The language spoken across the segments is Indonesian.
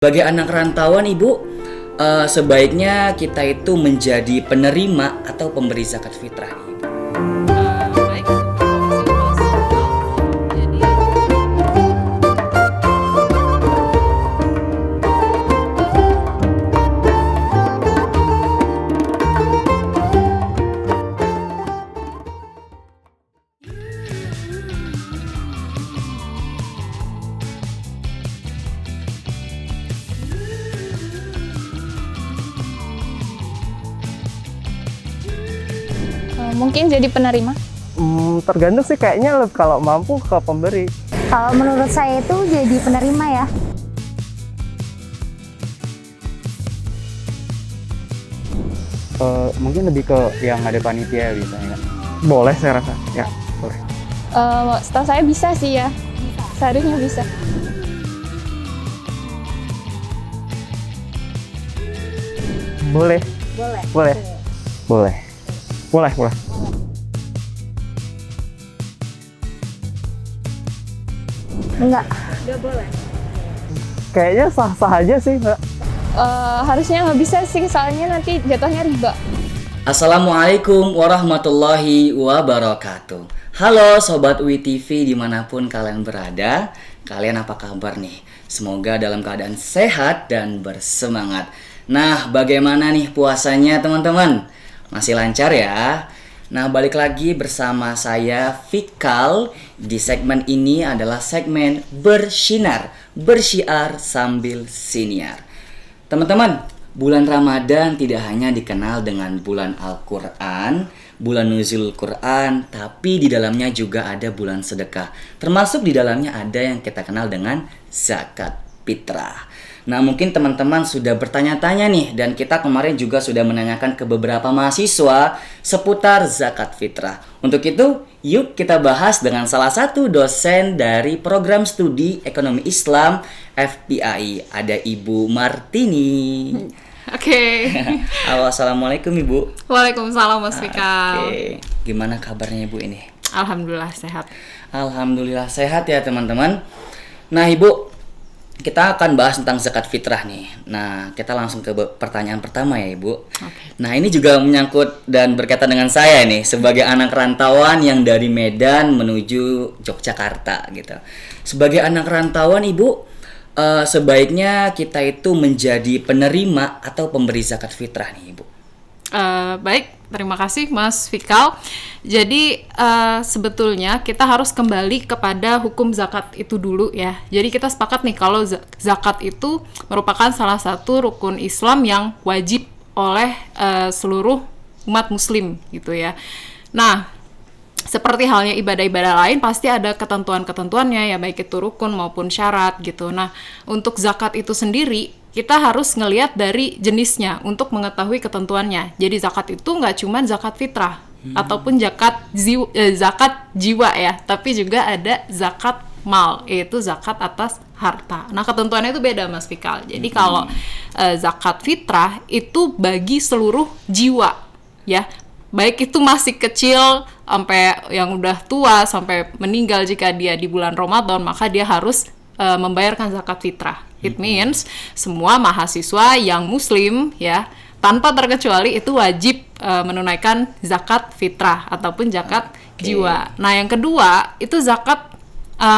Sebagai anak rantauan, Ibu, sebaiknya kita itu menjadi penerima atau pemberi zakat fitrah, Ibu. Baik, terima kasih Mas. Jadi mungkin jadi penerima. Tergantung sih kayaknya kalau mampu ke pemberi. Kalau menurut saya itu jadi penerima ya. Mungkin lebih ke yang ada panitia biasanya. Boleh saya rasa, ya boleh. Setahu saya bisa sih ya. Seharusnya bisa. Boleh, Boleh. boleh, Boleh. boleh, boleh. Enggak. Kayaknya sah-sah aja sih, Mbak. Harusnya nggak bisa sih, soalnya nanti jatuhnya riba. Assalamualaikum warahmatullahi wabarakatuh. Halo Sobat UI TV dimanapun kalian berada. Kalian apa kabar nih? Semoga dalam keadaan sehat dan bersemangat. Nah, bagaimana nih puasanya teman-teman? Masih lancar ya? Nah, balik lagi bersama saya Fikal. Di segmen ini adalah segmen bersinar, bersyiar sambil siniar. Teman-teman, bulan Ramadan tidak hanya dikenal dengan bulan Al-Quran, bulan nuzul Quran, tapi di dalamnya juga ada bulan sedekah. Termasuk di dalamnya ada yang kita kenal dengan zakat fitrah. Nah, mungkin teman-teman sudah bertanya-tanya nih, dan kita kemarin juga sudah menanyakan ke beberapa mahasiswa seputar zakat fitrah. Untuk itu, yuk kita bahas dengan salah satu dosen dari program studi ekonomi Islam FPAI, ada Ibu Martini. Oke. Halo, assalamualaikum Ibu. Waalaikumsalam Mas Fikal. Oke, gimana kabarnya Ibu ini? Alhamdulillah sehat. Alhamdulillah sehat ya teman-teman. Nah Ibu, kita akan bahas tentang zakat fitrah nih. Nah, kita langsung ke pertanyaan pertama ya Ibu. Oke. Nah, ini juga menyangkut dan berkaitan dengan saya nih, sebagai anak rantauan yang dari Medan menuju Yogyakarta gitu. Sebagai anak rantauan Ibu, sebaiknya kita itu menjadi penerima atau pemberi zakat fitrah nih Ibu. Baik, terima kasih Mas Fikal. Jadi sebetulnya kita harus kembali kepada hukum zakat itu dulu ya. Jadi kita sepakat nih kalau zakat itu merupakan salah satu rukun Islam yang wajib oleh seluruh umat muslim gitu ya. Nah, seperti halnya ibadah-ibadah lain pasti ada ketentuan-ketentuannya ya, baik itu rukun maupun syarat gitu. Nah, untuk zakat itu sendiri kita harus ngelihat dari jenisnya untuk mengetahui ketentuannya. Jadi zakat itu nggak cuma zakat fitrah ataupun zakat jiwa ya, tapi juga ada zakat mal, yaitu zakat atas harta. Nah, ketentuannya itu beda Mas Fikal. Jadi kalau zakat fitrah itu bagi seluruh jiwa ya, baik itu masih kecil sampai yang udah tua sampai meninggal, jika dia di bulan Ramadan maka dia harus membayarkan zakat fitrah. It means semua mahasiswa yang muslim ya, tanpa terkecuali itu wajib menunaikan zakat fitrah ataupun zakat jiwa. Nah, yang kedua itu zakat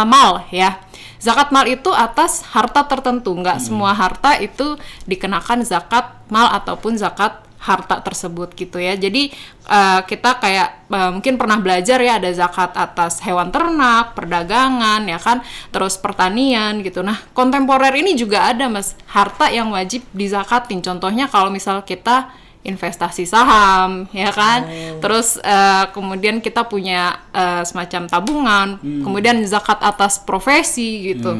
mal ya. Zakat mal itu atas harta tertentu, nggak semua harta itu dikenakan zakat mal ataupun zakat harta tersebut gitu ya. Jadi kita kayak mungkin pernah belajar ya, ada zakat atas hewan ternak, perdagangan ya kan, terus pertanian gitu. Nah, kontemporer ini juga ada Mas, harta yang wajib dizakatin. Contohnya kalau misal kita investasi saham ya kan, terus kemudian kita punya semacam tabungan, kemudian zakat atas profesi gitu.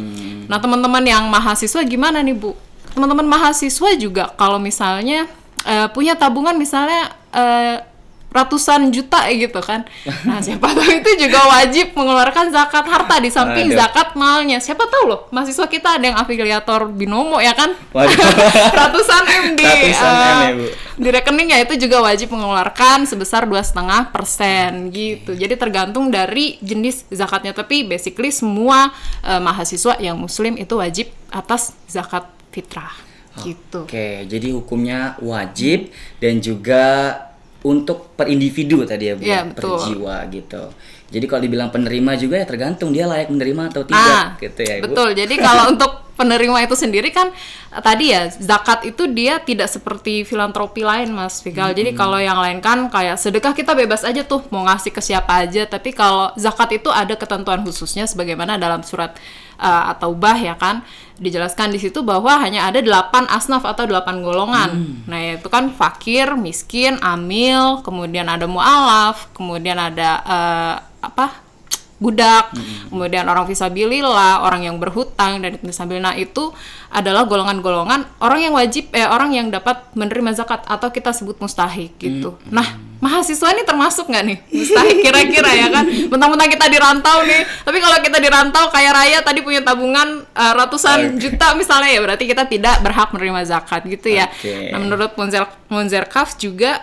Nah, teman-teman yang mahasiswa gimana nih Bu? Teman-teman mahasiswa juga kalau misalnya punya tabungan misalnya ratusan juta gitu kan. Nah, siapa tahu itu juga wajib mengeluarkan zakat harta di samping zakat malnya. Siapa tahu loh, mahasiswa kita ada yang afiliator binomo ya kan. Ratusan M di rekeningnya, itu juga wajib mengeluarkan sebesar 2,5% gitu. Jadi tergantung dari jenis zakatnya, tapi basically semua mahasiswa yang muslim itu wajib atas zakat fitrah gitu. Oke, jadi hukumnya wajib dan juga untuk per individu tadi ya Bu, Iya, per betul. jiwa gitu. Jadi kalau dibilang penerima juga ya tergantung dia layak menerima atau tidak gitu ya Ibu. Betul. Jadi kalau untuk penerima itu sendiri kan tadi ya zakat itu dia tidak seperti filantropi lain Mas Fikal. Jadi kalau yang lain kan kayak sedekah kita bebas aja tuh mau ngasih ke siapa aja. Tapi kalau zakat itu ada ketentuan khususnya sebagaimana dalam surat At-Taubah ya kan dijelaskan di situ bahwa hanya ada 8 asnaf atau 8 golongan. Nah itu kan fakir, miskin, amil, kemudian ada mu'alaf, kemudian ada budak, kemudian orang fisabilillah, orang yang berhutang dan fisabilillah. Itu adalah golongan-golongan orang yang wajib orang yang dapat menerima zakat atau kita sebut mustahik gitu. Nah, mahasiswa ini termasuk nggak nih mustahik kira-kira ya kan? Mentang-mentang kita di rantau nih, tapi kalau kita di rantau kaya raya tadi punya tabungan ratusan juta misalnya ya berarti kita tidak berhak menerima zakat gitu ya. Nah, menurut Munzerkaf juga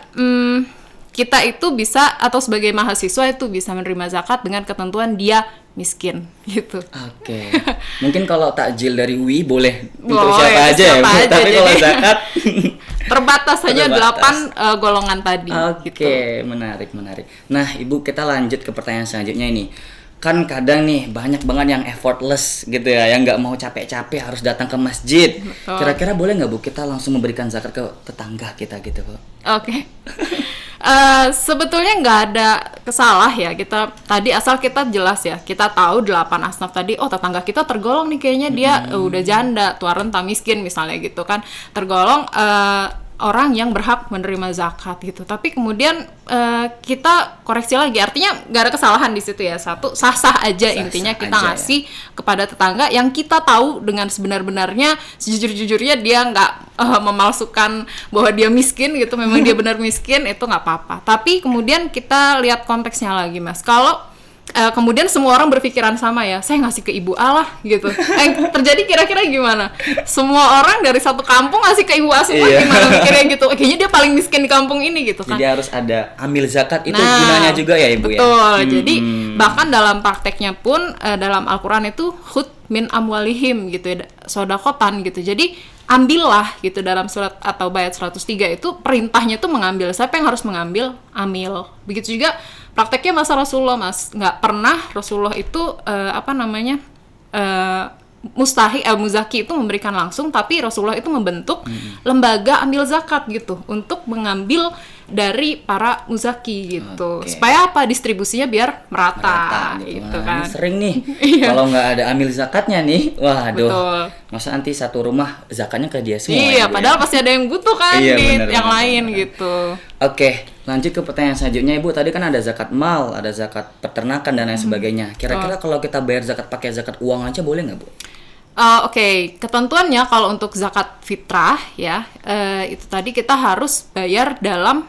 kita itu bisa atau sebagai mahasiswa itu bisa menerima zakat dengan ketentuan dia miskin gitu. Oke. Mungkin kalau takjil dari UI boleh untuk Boleh, siapa aja ya, Bu. siapa aja, Tapi kalau jadi zakat terbatas hanya terbatas. 8 golongan tadi Oke, gitu. menarik. Nah, Ibu kita lanjut ke pertanyaan selanjutnya ini. Kan kadang nih banyak banget yang effortless gitu ya, yang nggak mau capek-capek harus datang ke masjid. Betul. Kira-kira boleh nggak Bu kita langsung memberikan zakat ke tetangga kita gitu Bu? Oke. Sebetulnya nggak ada kesalah ya kita tadi asal kita jelas ya kita tahu 8 asnaf tadi tetangga kita tergolong nih kayaknya dia udah janda tua renta miskin misalnya gitu kan tergolong orang yang berhak menerima zakat gitu tapi kemudian kita koreksi lagi artinya nggak ada kesalahan di situ ya satu sah-sah aja Sah-sah intinya kita aja, ngasih kepada tetangga yang kita tahu dengan sebenar-benarnya sejujur-jujurnya dia nggak memalsukan bahwa dia miskin gitu memang dia benar miskin itu nggak apa-apa tapi kemudian kita lihat konteksnya lagi Mas kalau kemudian semua orang berpikiran sama ya saya ngasih ke ibu A lah gitu terjadi kira-kira gimana semua orang dari satu kampung ngasih ke ibu A semua gimana mikirnya gitu kayaknya dia paling miskin di kampung ini gitu kan Jadi harus ada amil zakat itu Nah, gunanya juga ya Ibu ya. betul. Jadi bahkan dalam prakteknya pun dalam Al-Qur'an itu khud min amwalihim gitu ya, sodakotan gitu. Jadi ambillah gitu dalam surat atau ayat 103 itu perintahnya tuh mengambil. Siapa yang harus mengambil? Amil. Begitu juga prakteknya masa Rasulullah Mas. Nggak pernah Rasulullah itu muzaki itu memberikan langsung tapi Rasulullah itu membentuk lembaga ambil zakat gitu untuk mengambil dari para muzaki gitu supaya apa distribusinya biar merata gitu Wah, kan ini sering nih Iya. kalau nggak ada amil zakatnya nih waduh Betul. masa nanti satu rumah zakatnya ke dia semua ya, iya Bu, padahal ya? pasti ada yang butuh kan Iya, di bener, yang bener, lain bener. gitu. Oke, lanjut ke pertanyaan selanjutnya Ibu. Tadi kan ada zakat mal, ada zakat peternakan dan lain sebagainya. Kira-kira kalau kita bayar zakat pakai zakat uang aja boleh nggak Bu? Oke, ketentuannya kalau untuk zakat fitrah ya itu tadi kita harus bayar dalam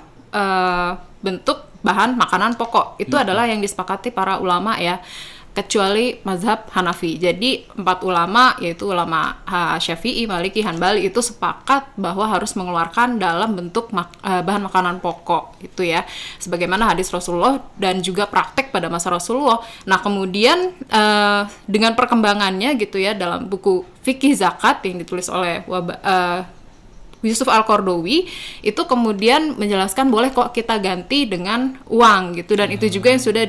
bentuk bahan makanan pokok. Itu adalah yang disepakati para ulama ya. Kecuali mazhab Hanafi. Jadi 4 ulama yaitu ulama Syafi'i, Maliki, Hanbali itu sepakat bahwa harus mengeluarkan dalam bentuk bahan makanan pokok itu ya. Sebagaimana hadis Rasulullah dan juga praktek pada masa Rasulullah. Nah, kemudian dengan perkembangannya gitu ya dalam buku Fikih Zakat yang ditulis oleh Yusuf Al-Qardawi itu kemudian menjelaskan boleh kok kita ganti dengan uang gitu dan itu juga yang sudah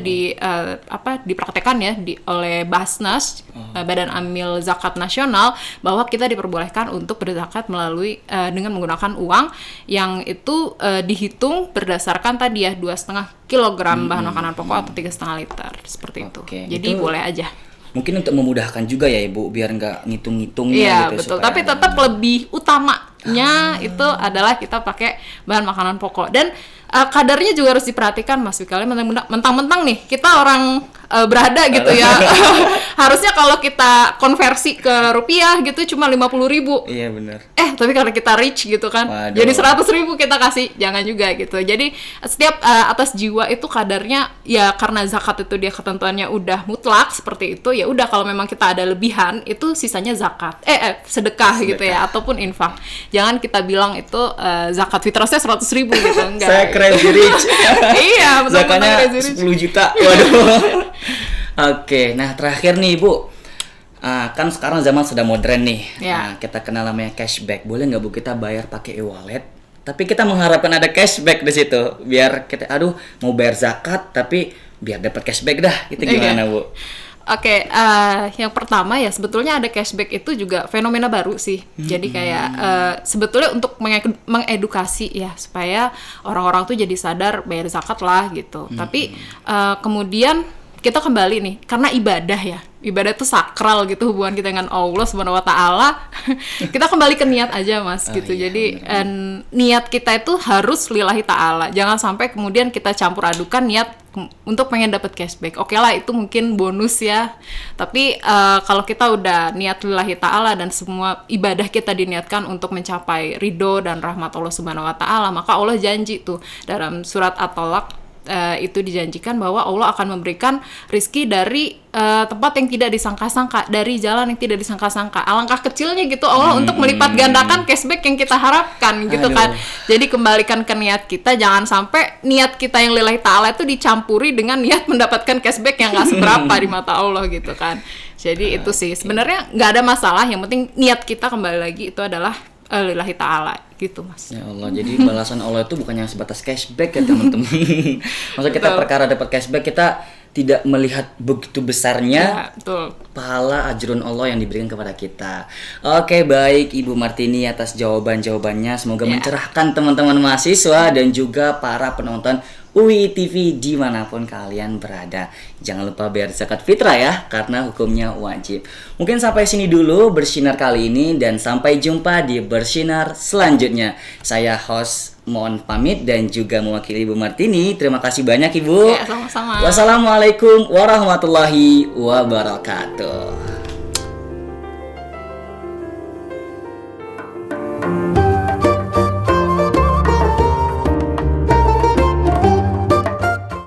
dipraktekkan ya oleh Basnas Badan Amil Zakat Nasional bahwa kita diperbolehkan untuk berzakat melalui dengan menggunakan uang yang itu dihitung berdasarkan tadi ya 2,5 kilogram bahan makanan pokok atau 3,5 liter seperti itu. Jadi itu boleh aja. Mungkin untuk memudahkan juga ya Ibu biar nggak ngitung-ngitungnya Iya gitu. betul, tapi tetap lebih utamanya itu adalah kita pakai bahan makanan pokok dan kadarnya juga harus diperhatikan Mas Fikal. Mentang-mentang nih kita orang berada gitu ya harusnya kalau kita konversi ke rupiah gitu cuma 50.000. Iya benar. Tapi kalau kita rich gitu kan Waduh. jadi 100.000 kita kasih jangan juga gitu. Jadi setiap atas jiwa itu kadarnya ya karena zakat itu dia ketentuannya udah mutlak seperti itu ya udah kalau memang kita ada lebihan itu sisanya zakat sedekah gitu ya ataupun infak. Jangan kita bilang itu zakat fitrahnya 100.000 gitu enggak. Saya crazy rich. Iya, betul-betul Zakatnya crazy rich. 10 juta. Waduh. Oke, nah terakhir nih Ibu. Kan sekarang zaman sudah modern nih. Ya. Kita kenal namanya cashback. Boleh nggak Bu kita bayar pakai e-wallet? Tapi kita mengharapkan ada cashback di situ. Biar kita, mau bayar zakat tapi biar dapat cashback dah. Itu gimana Bu? Oke, yang pertama ya sebetulnya ada cashback itu juga fenomena baru sih. Jadi kayak sebetulnya untuk mengedukasi ya supaya orang-orang tuh jadi sadar bayar zakat lah gitu. Tapi kemudian kita kembali nih karena ibadah itu sakral gitu hubungan kita dengan Allah Subhanahu wa taala. Kita kembali ke niat aja Mas gitu. Iya, Jadi niat kita itu harus lillahi taala. Jangan sampai kemudian kita campur adukan niat untuk pengen dapat cashback. Oke lah itu mungkin bonus ya. Tapi kalau kita udah niat lillahi taala dan semua ibadah kita diniatkan untuk mencapai ridho dan rahmat Allah Subhanahu wa taala, maka Allah janji tuh dalam surat At-Tolak itu dijanjikan bahwa Allah akan memberikan rizki dari tempat yang tidak disangka-sangka, dari jalan yang tidak disangka-sangka. Alangkah kecilnya gitu Allah untuk melipat gandakan cashback yang kita harapkan gitu kan. Jadi kembalikan ke niat kita, jangan sampai niat kita yang lillahi ta'ala itu dicampuri dengan niat mendapatkan cashback yang gak seberapa di mata Allah gitu kan. Jadi itu sih sebenarnya nggak ada masalah, yang penting niat kita kembali lagi itu adalah lillahi ta'ala gitu Mas. Ya Allah, jadi balasan Allah itu bukan yang sebatas cashback ya teman-teman. Maksudnya kita perkara dapat cashback kita tidak melihat begitu besarnya pahala ajrun Allah yang diberikan kepada kita. Oke, baik Ibu Martini atas jawaban-jawabannya. Semoga mencerahkan teman-teman mahasiswa dan juga para penonton UI TV dimanapun kalian berada. Jangan lupa bayar zakat fitrah ya, karena hukumnya wajib. Mungkin sampai sini dulu bersinar kali ini, dan sampai jumpa di bersinar selanjutnya. Saya host mohon pamit dan juga mewakili Ibu Martini. Terima kasih banyak Ibu. Ya, sama-sama. Wassalamualaikum warahmatullahi wabarakatuh.